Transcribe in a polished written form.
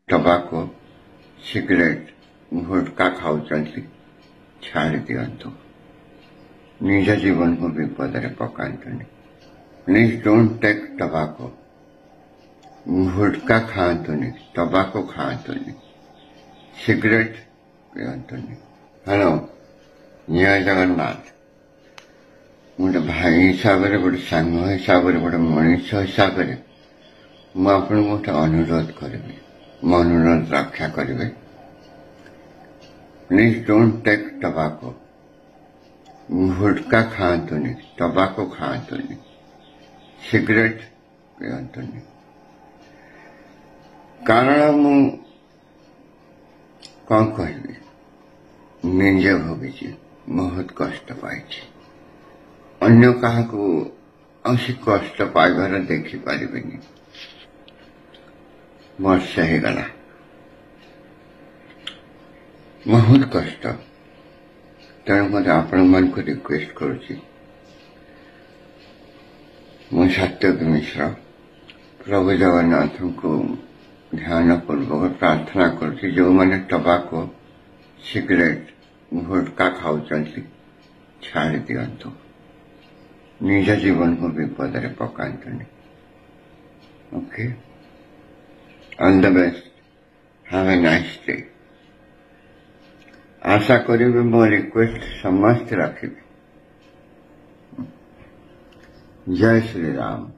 टबाको cigarette गुटखा खाऊचंती छाड़ी दियंतु निज जीवन को विपद रे पकांतुनी please don't take tobacco gutkha खातुनी टबाको खातुनी सिगरेट पियंतुनी। हेलो जय जगन्नाथ। गोटे भाई हिसाब से गोटे सांग हिसाब से गोटे मनीष हिसाब से मुझे गोटे अनुरोध करी मो अनुरोध रक्षा करेंगे। Please don't take tobacco gutkha खातुनी टबाको खातुनी सिगरेट पियंतुनी। कारण मु कौन कहबी निजे भोगी बहुत कष्ट पाई अन्य क्या असी कष्ट पाइबार देखिपारे वर्ष होगला बहुत कष्ट। तेणु मत आपण मन को रिक्वेस्ट करुच्ची मु सात्यकी मिश्र प्रभु जगन्नाथ को ध्यान पूर्वक प्रार्थना करुच्ची जो मैंने टबाको सिगरेट गुटखा खाऊचंती छाड़ी दियंतु निज जीवन को विपद रे पकांतुनी। Okay, all the best, have a nice day. आशा करी मो रिक्वेस्ट समस्त रखी। जय श्री राम।